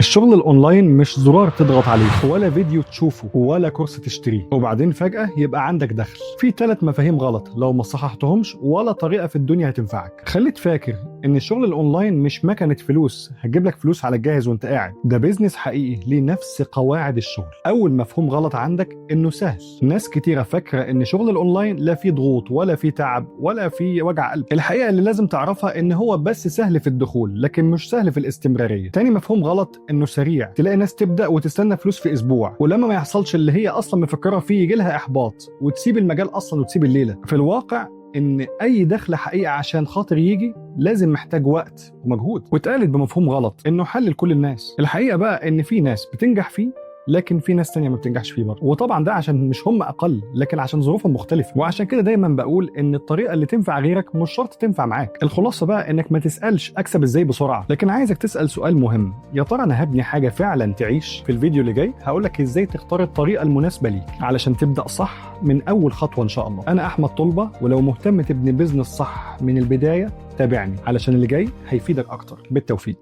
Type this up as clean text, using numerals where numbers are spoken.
الشغل الاونلاين مش زرار تضغط عليه ولا فيديو تشوفه ولا كورس تشتريه وبعدين فجأة يبقى عندك دخل. في 3 مفاهيم غلط لو ما صححتهمش ولا طريقة في الدنيا هتنفعك. خليك فاكر ان الشغل الاونلاين مش مكنة فلوس هتجيب لك فلوس على الجاهز وانت قاعد، ده بيزنس حقيقي ليه نفس قواعد الشغل. اول مفهوم غلط عندك انه سهل. ناس كتيرة فاكرة ان شغل الاونلاين لا فيه ضغوط ولا فيه تعب ولا فيه وجع قلب. الحقيقة اللي لازم تعرفها ان هو بس سهل في الدخول لكن مش سهل في الاستمرارية. تاني مفهوم غلط انه سريع. تلاقي ناس تبدا وتستنى فلوس في اسبوع، ولما ما يحصلش اللي هي اصلا مفكره فيه يجي لها احباط وتسيب المجال اصلا وتسيب الليله. في الواقع ان اي دخل حقيقي عشان خاطر يجي لازم محتاج وقت ومجهود. واتقالت بمفهوم غلط انه حل لكل الناس. الحقيقه بقى ان في ناس بتنجح فيه لكن في ناس تانية ما بتنجحش فيه برضه، وطبعا ده عشان مش هم اقل لكن عشان ظروفهم مختلفه. وعشان كده دايما بقول ان الطريقه اللي تنفع غيرك مش شرط تنفع معاك. الخلاصه بقى انك ما تسالش اكسب ازاي بسرعه، لكن عايزك تسال سؤال مهم: يا ترى انا هبني حاجه فعلا تعيش؟ في الفيديو اللي جاي هقول لك ازاي تختار الطريقه المناسبه ليك علشان تبدا صح من اول خطوه ان شاء الله. انا احمد طلبه، ولو مهتم تبني بيزنس صح من البدايه تابعني علشان اللي جاي هيفيدك اكتر. بالتوفيق.